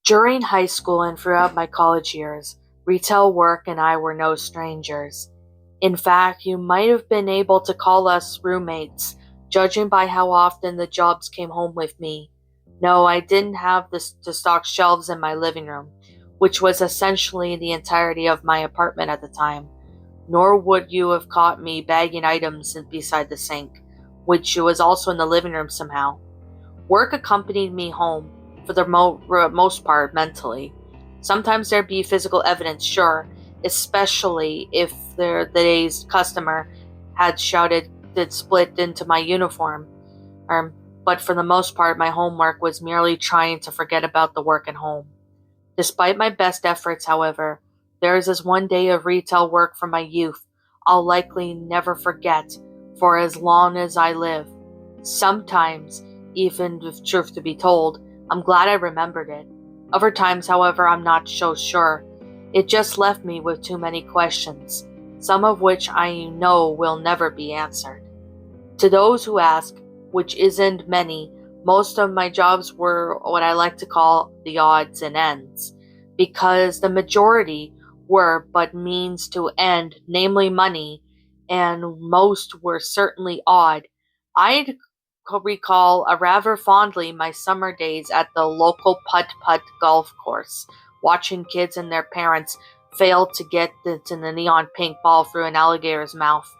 During high school and throughout my college years, retail work and I were no strangers. In fact, you might have been able to call us roommates, judging by how often the jobs came home with me. No, I didn't have to stock shelves in my living room, which was essentially the entirety of my apartment at the time, nor would you have caught me bagging items beside the sink, which was also in the living room somehow. Work accompanied me home, for the most part mentally. Sometimes there'd be physical evidence, sure, especially if the day's customer had shouted that split into my uniform. But for the most part, my homework was merely trying to forget about the work at home. Despite my best efforts, however, there is this one day of retail work from my youth I'll likely never forget for as long as I live. Sometimes, even if truth to be told, I'm glad I remembered it. Other times, however, I'm not so sure. It just left me with too many questions, some of which I know will never be answered. To those who ask, which isn't many, most of my jobs were what I like to call the odds and ends, because the majority were but means to end, namely money, and most were certainly odd. I'd recall rather fondly my summer days at the local putt-putt golf course, watching kids and their parents fail to get to the neon pink ball through an alligator's mouth.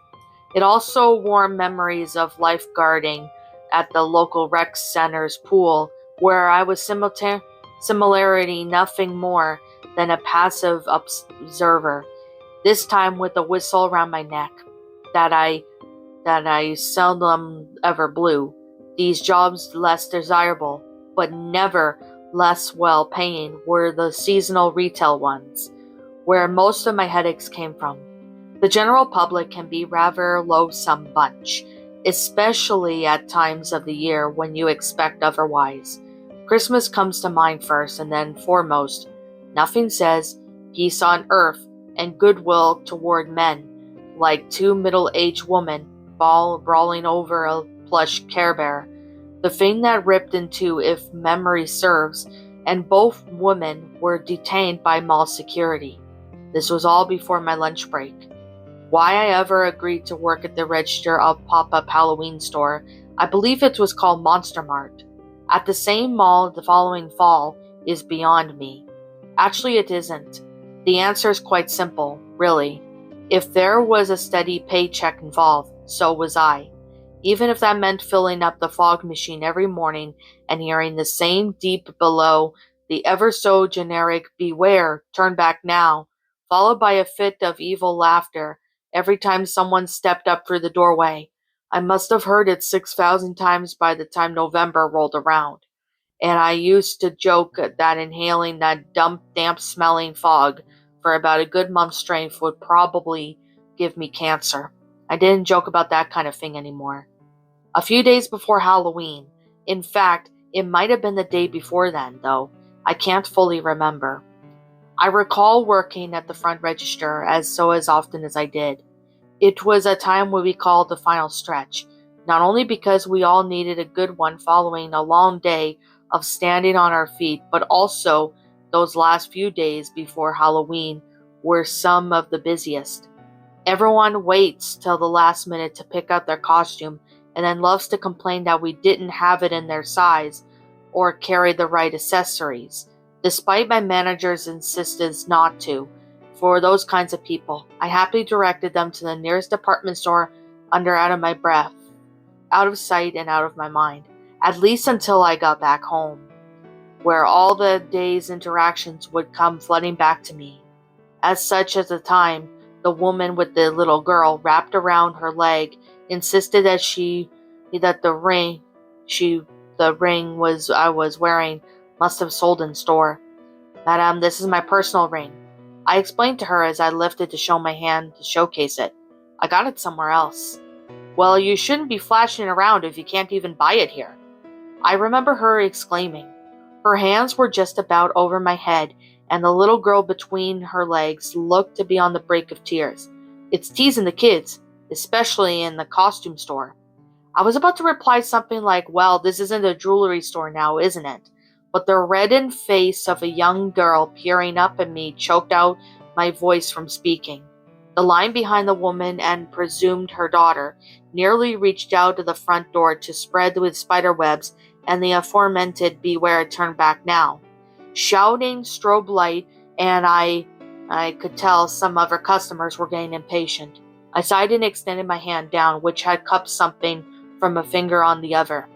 It also warm memories of lifeguarding at the local rec center's pool, where I was similarity nothing more than a passive observer, this time with a whistle around my neck that I seldom ever blew. These jobs less desirable, but never less well paying, were the seasonal retail ones, where most of my headaches came from. The general public can be rather loathsome bunch, especially at times of the year when you expect otherwise. Christmas comes to mind first, and then foremost. Nothing says peace on earth and goodwill toward men like two middle-aged women brawling over a plush Care Bear. The thing that ripped in two, if memory serves, and both women were detained by mall security. This was all before my lunch break. Why I ever agreed to work at the register of pop-up Halloween store, I believe it was called Monster Mart, at the same mall the following fall, is beyond me. Actually, it isn't. The answer is quite simple, really. If there was a steady paycheck involved, so was I. Even if that meant filling up the fog machine every morning and hearing the same deep below the ever so generic beware, turn back now, followed by a fit of evil laughter every time someone stepped up through the doorway. I must have heard it 6,000 times by the time November rolled around, and I used to joke that inhaling that damp-smelling fog for about a good month's strength would probably give me cancer. I didn't joke about that kind of thing anymore. A few days before Halloween, in fact, it might have been the day before then, though, I can't fully remember. I recall working at the front register as often as I did. It was a time what we called the final stretch, not only because we all needed a good one following a long day of standing on our feet, but also those last few days before Halloween were some of the busiest. Everyone waits till the last minute to pick out their costume and then loves to complain that we didn't have it in their size or carry the right accessories, despite my manager's insistence not to. For those kinds of people, I happily directed them to the nearest department store out of my breath, out of sight and out of my mind, at least until I got back home, where all the day's interactions would come flooding back to me. As such, at the time, the woman with the little girl wrapped around her leg insisted that the ring I was wearing must have sold in store. "Madame, this is my personal ring," I explained to her as I lifted to show my hand to showcase it. "I got it somewhere else." "Well, you shouldn't be flashing around if you can't even buy it here," I remember her exclaiming. Her hands were just about over my head, and the little girl between her legs looked to be on the brink of tears. "It's teasing the kids, especially in the costume store." I was about to reply something like, "Well, this isn't a jewelry store now, isn't it?" but the reddened face of a young girl peering up at me choked out my voice from speaking. The line behind the woman and presumed her daughter nearly reached out to the front door to spread with spiderwebs, and the aforementioned beware turned back now. Shouting strobe light, and I could tell some of her customers were getting impatient. I sighed and extended my hand down, which had cupped something from a finger on the other.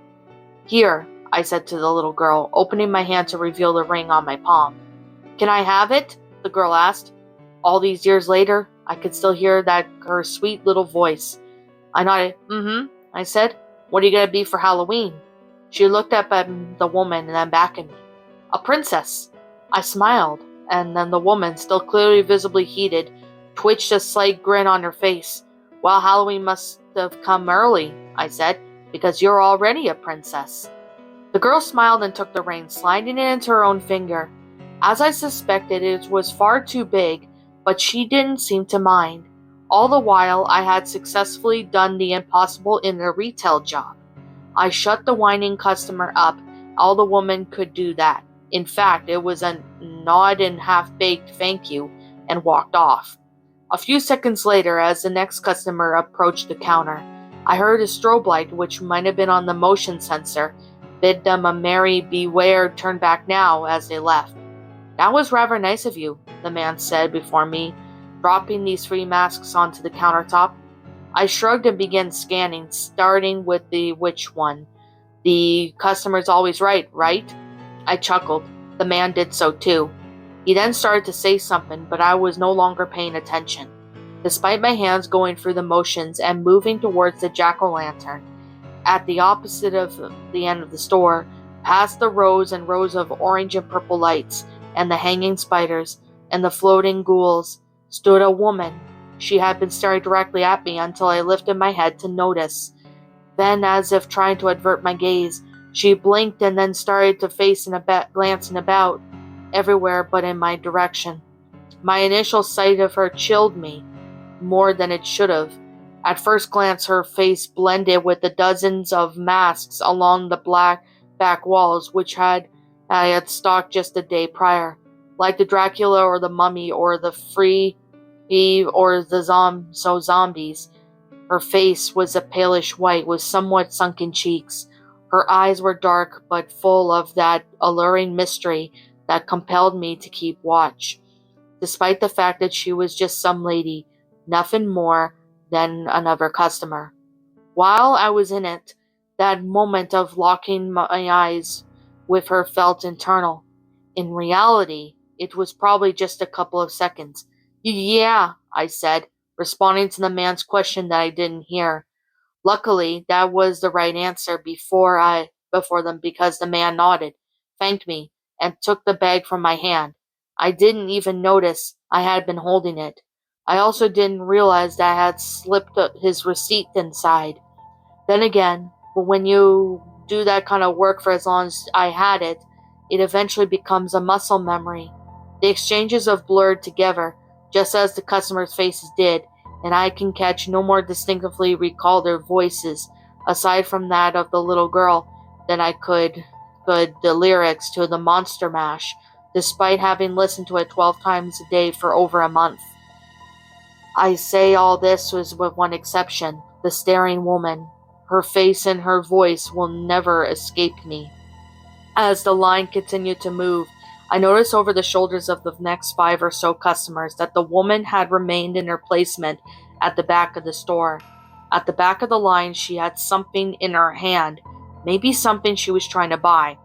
Here, I said to the little girl, opening my hand to reveal the ring on my palm. Can I have it? The girl asked. All these years later, I could still hear her sweet little voice. I nodded. I said. What are you going to be for Halloween? She looked up at the woman and then back at me. A princess. I smiled, and then the woman, still clearly visibly heated, twitched a slight grin on her face. Well, Halloween must have come early, I said, because you're already a princess. The girl smiled and took the ring, sliding it into her own finger. As I suspected, it was far too big, but she didn't seem to mind. All the while, I had successfully done the impossible in a retail job. I shut the whining customer up. All the woman could do that. In fact, it was a nod and half-baked thank you, and walked off. A few seconds later, as the next customer approached the counter, I heard a strobe light, which might have been on the motion sensor, bid them a merry beware turn back now as they left. That was rather nice of you, the man said before me, dropping these 3 masks onto the countertop. I shrugged and began scanning, starting with the which one. The customer's always right? I chuckled. The man did so too. He then started to say something, but I was no longer paying attention. Despite my hands going through the motions and moving towards the jack-o'-lantern, at the opposite of the end of the store, past the rows and rows of orange and purple lights, and the hanging spiders, and the floating ghouls, stood a woman. She had been staring directly at me until I lifted my head to notice. Then, as if trying to avert my gaze, she blinked and then started to glancing about, everywhere but in my direction. My initial sight of her chilled me, more than it should have. At first glance, her face blended with the dozens of masks along the black back walls I had stalked just a day prior, like the Dracula or the Mummy or the zombies. Her face was a palish white with somewhat sunken cheeks. Her eyes were dark but full of that alluring mystery that compelled me to keep watch, despite the fact that she was just some lady, nothing more than another customer. While I was in it, that moment of locking my eyes with her felt eternal. In reality, it was probably just a couple of seconds. Yeah, I said, responding to the man's question that I didn't hear. Luckily, that was the right answer before them because the man nodded, thanked me, and took the bag from my hand. I didn't even notice I had been holding it. I also didn't realize that I had slipped his receipt inside. Then again, but when you do that kind of work for as long as I had it, it eventually becomes a muscle memory. The exchanges have blurred together, just as the customers' faces did, and I can no more distinctively recall their voices, aside from that of the little girl, than I could the lyrics to the Monster Mash, despite having listened to it 12 times a day for over a month. I say all this was with one exception, the staring woman. Her face and her voice will never escape me. As the line continued to move, I noticed over the shoulders of the next 5 or so customers that the woman had remained in her placement at the back of the store. At the back of the line, she had something in her hand, maybe something she was trying to buy,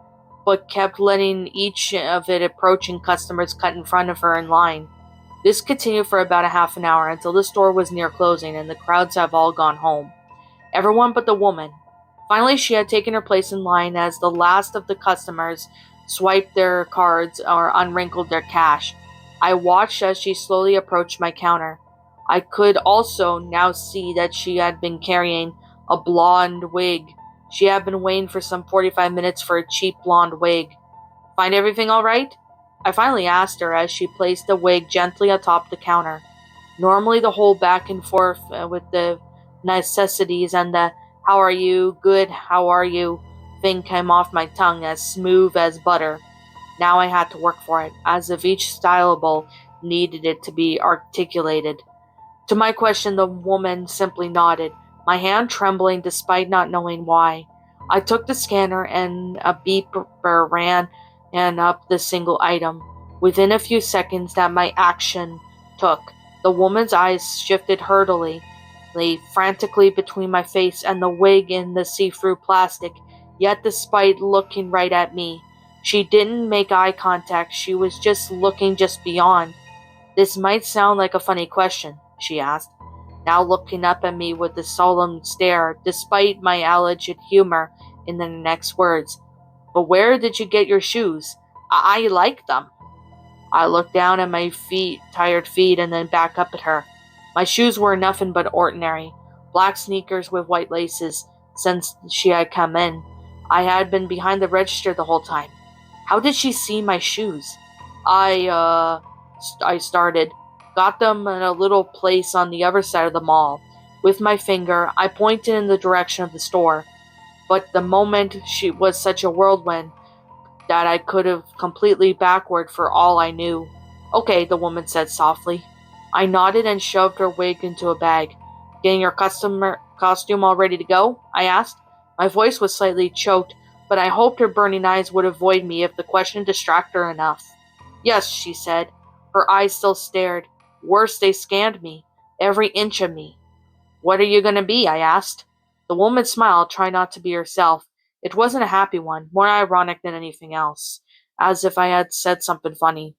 but kept letting each of it approaching customers cut in front of her in line. This continued for about a half an hour until the store was near closing and the crowds have all gone home. Everyone but the woman. Finally, she had taken her place in line as the last of the customers swiped their cards or unwrinkled their cash. I watched as she slowly approached my counter. I could also now see that she had been carrying a blonde wig. She had been waiting for some 45 minutes for a cheap blonde wig. Find everything all right? I finally asked her as she placed the wig gently atop the counter. Normally the whole back and forth with the necessities and the "how are you, good, how are you" thing came off my tongue as smooth as butter. Now I had to work for it, as if each syllable needed it to be articulated. To my question, the woman simply nodded, my hand trembling despite not knowing why. I took the scanner and a beeper ran and up the single item. Within a few seconds that my action took, the woman's eyes shifted hurriedly, frantically between my face and the wig in the see-through plastic, yet despite looking right at me, she didn't make eye contact. She was just looking just beyond. This might sound like a funny question, she asked, now looking up at me with a solemn stare, despite my alleged humor in the next words. But where did you get your shoes? I like them. I looked down at my tired feet, and then back up at her. My shoes were nothing but ordinary, black sneakers with white laces. Since she had come in, I had been behind the register the whole time. How did she see my shoes? I started. Got them in a little place on the other side of the mall. With my finger, I pointed in the direction of the store. But the moment she was such a whirlwind that I could have completely backward for all I knew. Okay, the woman said softly. I nodded and shoved her wig into a bag. Getting your costume all ready to go? I asked. My voice was slightly choked, but I hoped her burning eyes would avoid me if the question distracted her enough. Yes, she said. Her eyes still stared. Worse, they scanned me. Every inch of me. What are you going to be? I asked. The woman smiled, trying not to be herself. It wasn't a happy one, more ironic than anything else, as if I had said something funny.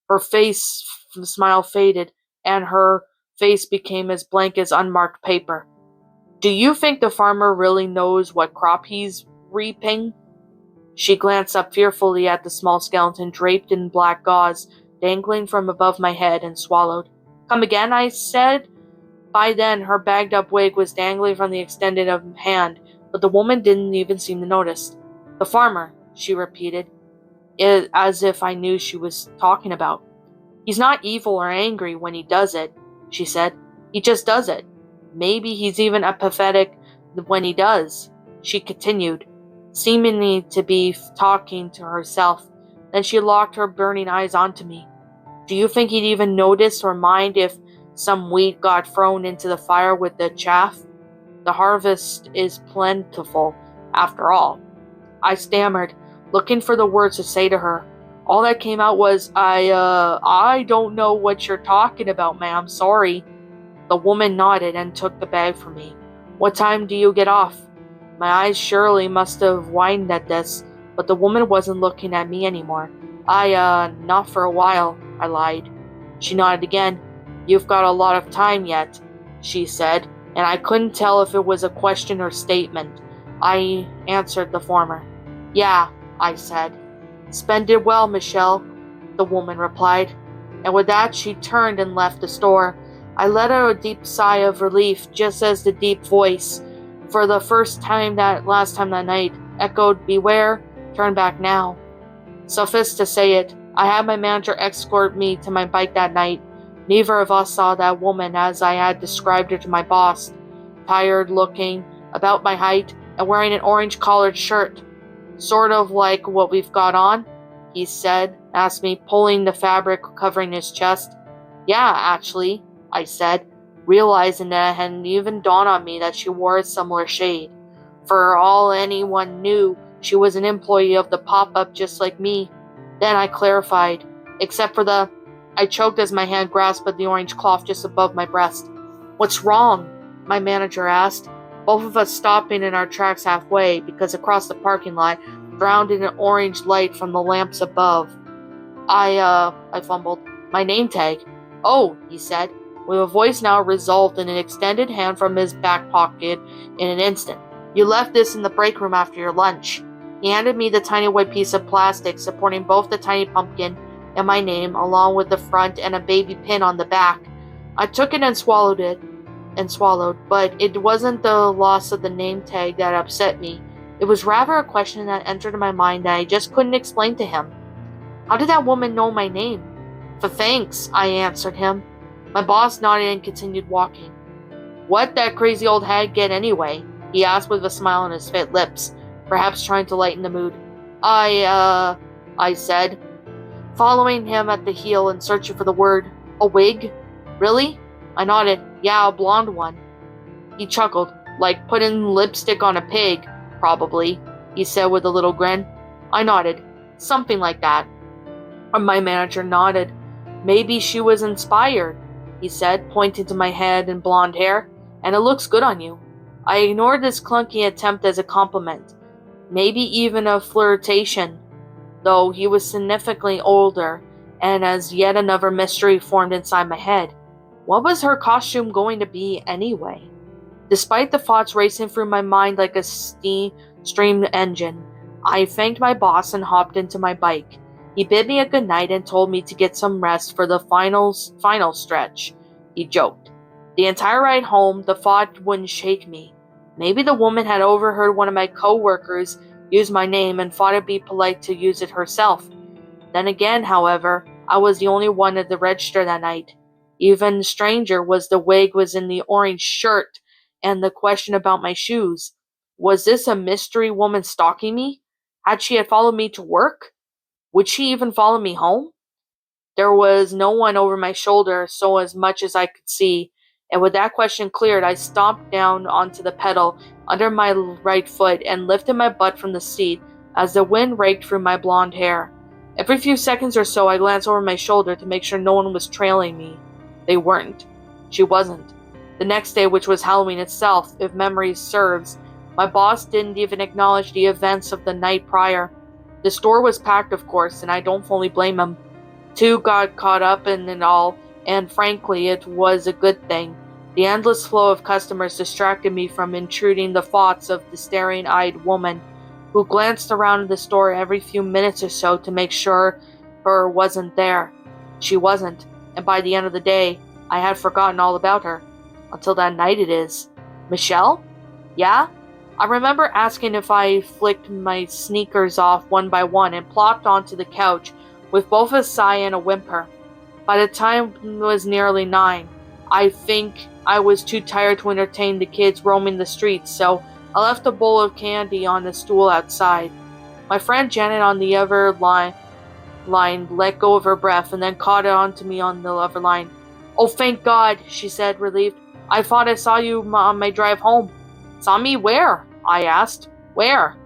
Her smile faded, and her face became as blank as unmarked paper. Do you think the farmer really knows what crop he's reaping? She glanced up fearfully at the small skeleton draped in black gauze, dangling from above my head, and swallowed. Come again, I said. By then, her bagged-up wig was dangling from the extended hand, but the woman didn't even seem to notice. The farmer, she repeated, as if I knew she was talking about. He's not evil or angry when he does it, she said. He just does it. Maybe he's even apathetic when he does, she continued, seemingly to be talking to herself. Then she locked her burning eyes onto me. Do you think he'd even notice or mind if some wheat got thrown into the fire with the chaff? The harvest is plentiful, after all. I stammered, looking for the words to say to her. All that came out was, I don't know what you're talking about, ma'am, sorry. The woman nodded and took the bag from me. What time do you get off? My eyes surely must have widened at this, but the woman wasn't looking at me anymore. Not for a while, I lied. She nodded again. You've got a lot of time yet, she said, and I couldn't tell if it was a question or statement. I answered the former. Yeah, I said. Spend it well, Michelle, the woman replied. And with that, she turned and left the store. I let out a deep sigh of relief, just as the deep voice, for the first time that night, echoed, Beware, turn back now. Suffice to say it, I had my manager escort me to my bike that night. Neither of us saw that woman as I had described her to my boss, tired looking, about my height, and wearing an orange-collared shirt. Sort of like what we've got on, he asked me, pulling the fabric covering his chest. Yeah, actually, I said, realizing that it hadn't even dawned on me that she wore a similar shade. For all anyone knew, she was an employee of the pop-up just like me. Then I clarified, except for I choked as my hand grasped at the orange cloth just above my breast. What's wrong? My manager asked, both of us stopping in our tracks halfway, because across the parking lot, drowned in an orange light from the lamps above. I fumbled. My name tag. Oh, he said, with a voice now resolved in an extended hand from his back pocket in an instant. You left this in the break room after your lunch. He handed me the tiny white piece of plastic supporting both the tiny pumpkin and my name, along with the front and a baby pin on the back. I took it and swallowed, but it wasn't the loss of the name tag that upset me. It was rather a question that entered my mind that I just couldn't explain to him. How did that woman know my name? For thanks, I answered him. My boss nodded and continued walking. What'd that crazy old hag get anyway? He asked with a smile on his fit lips. perhaps trying to lighten the mood. I said, following him at the heel and searching for the word. A wig? Really? I nodded. Yeah, a blonde one. He chuckled, like putting lipstick on a pig, probably, he said with a little grin. I nodded. Something like that. My manager nodded. Maybe she was inspired, he said, pointing to my head and blonde hair, and it looks good on you. I ignored this clunky attempt as a compliment, maybe even a flirtation, though he was significantly older, and as yet another mystery formed inside my head. What was her costume going to be anyway? Despite the thoughts racing through my mind like a steam engine, I thanked my boss and hopped into my bike. He bid me a good night and told me to get some rest for the final stretch, he joked. The entire ride home, the thought wouldn't shake me. Maybe the woman had overheard one of my co-workers use my name and thought it'd be polite to use it herself. Then again, however, I was the only one at the register that night. Even stranger was the wig was in the orange shirt and the question about my shoes. Was this a mystery woman stalking me? Had she followed me to work? Would she even follow me home? There was no one over my shoulder, so as much as I could see, and with that question cleared, I stomped down onto the pedal under my right foot and lifted my butt from the seat as the wind raked through my blonde hair. Every few seconds or so, I glanced over my shoulder to make sure no one was trailing me. They weren't. She wasn't. The next day, which was Halloween itself, if memory serves, my boss didn't even acknowledge the events of the night prior. The store was packed, of course, and I don't fully blame him. Two got caught up in it all, and frankly, it was a good thing. The endless flow of customers distracted me from intruding the thoughts of the staring-eyed woman, who glanced around the store every few minutes or so to make sure her wasn't there. She wasn't, and by the end of the day, I had forgotten all about her. Until that night it is. Michelle? Yeah? I remember asking if I flicked my sneakers off one by one and plopped onto the couch with both a sigh and a whimper. By the time it was nearly 9, I think I was too tired to entertain the kids roaming the streets, so I left a bowl of candy on the stool outside. My friend Janet on the other line let go of her breath and then caught onto me on the other line. Oh, thank God, she said, relieved. I thought I saw you on my drive home. Saw me where? I asked. Where?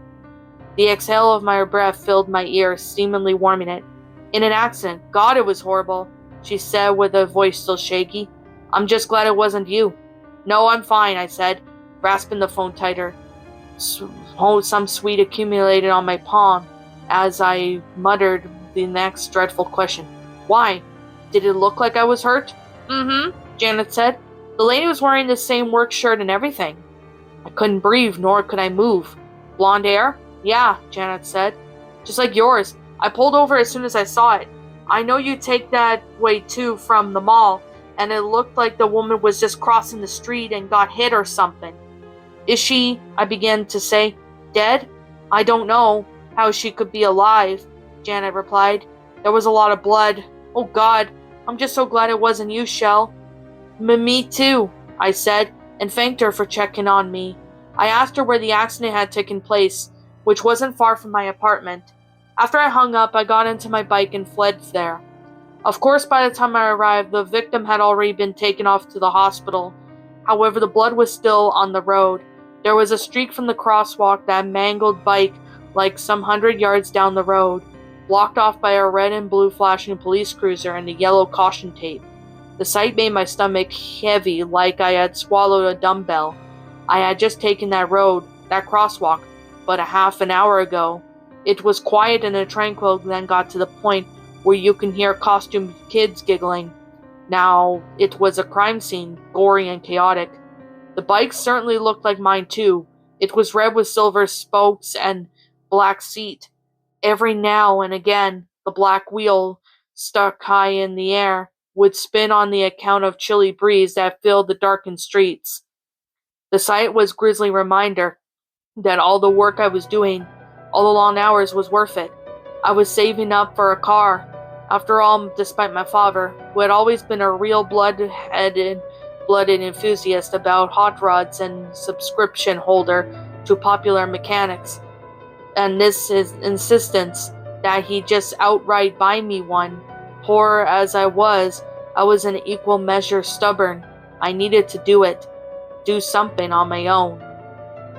The exhale of my breath filled my ears, seemingly warming it. In an accident. God, it was horrible, she said with a voice still shaky. I'm just glad it wasn't you. No, I'm fine, I said, grasping the phone tighter. Some sweat accumulated on my palm as I muttered the next dreadful question. Why? Did it look like I was hurt? Mm-hmm, Janet said. The lady was wearing the same work shirt and everything. I couldn't breathe, nor could I move. Blonde hair? Yeah, Janet said. Just like yours. I pulled over as soon as I saw it. I know you take that way too from the mall, and it looked like the woman was just crossing the street and got hit or something. Is she, I began to say, dead? I don't know how she could be alive, Janet replied. There was a lot of blood. Oh God, I'm just so glad it wasn't you, Shell. Me too, I said, and thanked her for checking on me. I asked her where the accident had taken place, which wasn't far from my apartment. After I hung up, I got into my bike and fled there. Of course, by the time I arrived, the victim had already been taken off to the hospital. However, the blood was still on the road. There was a streak from the crosswalk that mangled bike like some 100 yards down the road, blocked off by a red and blue flashing police cruiser and the yellow caution tape. The sight made my stomach heavy like I had swallowed a dumbbell. I had just taken that road, that crosswalk, but a half an hour ago. It was quiet and tranquil, then got to the point where you can hear costumed kids giggling. Now, it was a crime scene, gory and chaotic. The bike certainly looked like mine too. It was red with silver spokes and black seat. Every now and again, the black wheel, stuck high in the air, would spin on the account of chilly breeze that filled the darkened streets. The sight was a grisly reminder that all the work I was doing, all the long hours, was worth it. I was saving up for a car. After all, despite my father, who had always been a real blooded enthusiast about hot rods and subscription holder to Popular Mechanics, and his insistence that he just outright buy me one. Poor as I was in equal measure stubborn. I needed to do something on my own.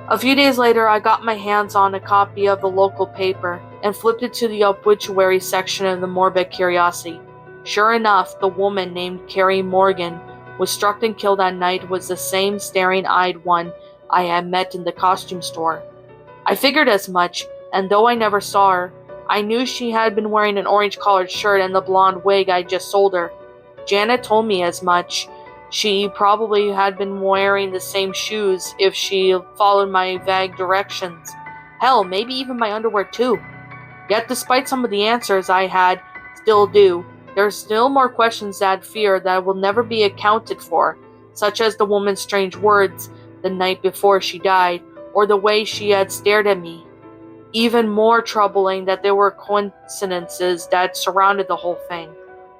A few days later, I got my hands on a copy of the local paper and flipped it to the obituary section of the Morbid Curiosity. Sure enough, the woman named Carrie Morgan was struck and killed that night was the same staring-eyed one I had met in the costume store. I figured as much, and though I never saw her, I knew she had been wearing an orange-collared shirt and the blonde wig I just sold her. Janet told me as much. She probably had been wearing the same shoes if she followed my vague directions. Hell, maybe even my underwear too. Yet despite some of the answers I had still do, there are still more questions that fear that will never be accounted for, such as the woman's strange words the night before she died, or the way she had stared at me. Even more troubling that there were coincidences that surrounded the whole thing,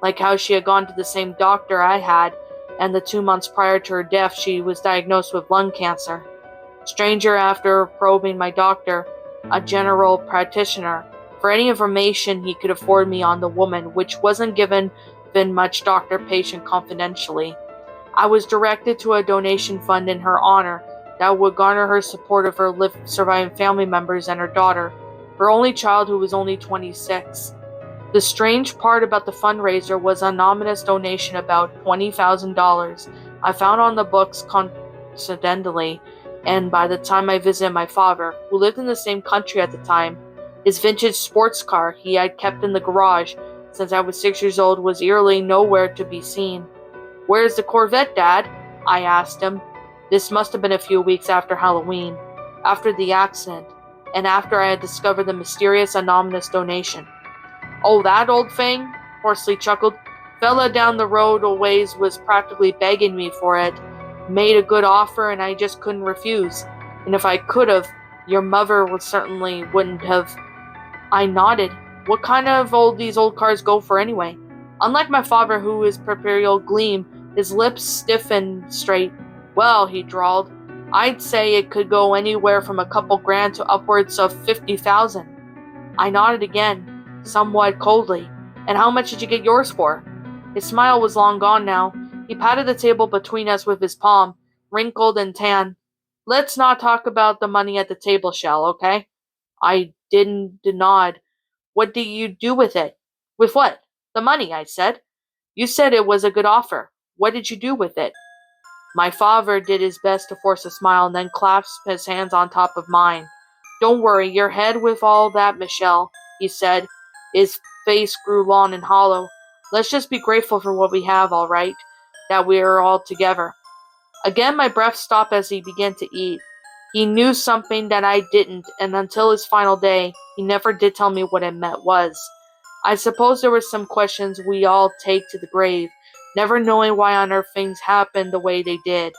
like how she had gone to the same doctor I had, and the 2 months prior to her death she was diagnosed with lung cancer. Stranger after probing my doctor, a general practitioner, for any information he could afford me on the woman, which wasn't given much doctor-patient confidentially. I was directed to a donation fund in her honor that would garner her support of her surviving family members and her daughter, her only child who was only 26. The strange part about the fundraiser was an ominous donation about $20,000 I found on the books coincidentally, and by the time I visited my father, who lived in the same country at the time, his vintage sports car he had kept in the garage since I was 6 years old was eerily nowhere to be seen. "Where's the Corvette, Dad?" I asked him. This must have been a few weeks after Halloween, after the accident, and after I had discovered the mysterious anonymous donation. "Oh, that old thing?" Horsley chuckled. "Fella down the road a ways was practically begging me for it. Made a good offer and I just couldn't refuse. And if I could have, your mother certainly wouldn't have." I nodded. "What kind of these old cars go for anyway?" Unlike my father, who is perpetual gleam, his lips stiffened straight. "Well," he drawled, "I'd say it could go anywhere from a couple grand to upwards of 50,000. I nodded again, somewhat coldly. "And how much did you get yours for?" His smile was long gone now. He patted the table between us with his palm, wrinkled and tan. "Let's not talk about the money at the table, Shell, okay?" I didn't nod. "What do you do with it?" "With what?" "The money," I said. "You said it was a good offer. What did you do with it?" My father did his best to force a smile and then clasped his hands on top of mine. "Don't worry your head with all that, Michelle," he said. His face grew long and hollow. "Let's just be grateful for what we have, all right? That we're all together." Again my breath stopped as he began to eat. He knew something that I didn't, and until his final day, he never did tell me what it was. I suppose there were some questions we all take to the grave, never knowing why on earth things happened the way they did.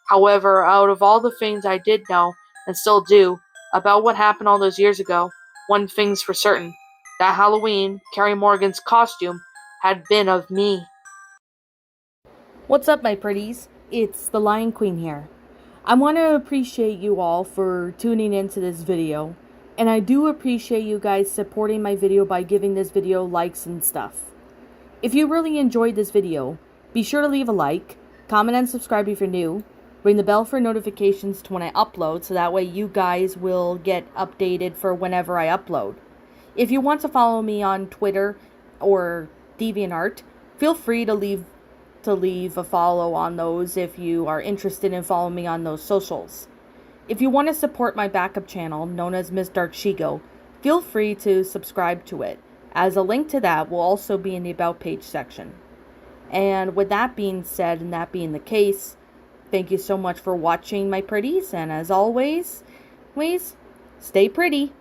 However, out of all the things I did know, and still do, about what happened all those years ago, one thing's for certain. That Halloween, Carrie Morgan's costume had been of me. What's up, my pretties? It's the Lion Queen here. I want to appreciate you all for tuning into this video, and I do appreciate you guys supporting my video by giving this video likes and stuff. If you really enjoyed this video, be sure to leave a like, comment and subscribe if you're new, ring the bell for notifications to when I upload so that way you guys will get updated for whenever I upload. If you want to follow me on Twitter or DeviantArt, feel free to leave a follow on those if you are interested in following me on those socials. If you want to support my backup channel, known as Miss Dark Shigo, feel free to subscribe to it, as a link to that will also be in the About page section. And with that being said, and that being the case, thank you so much for watching, my pretties, and as always, stay pretty.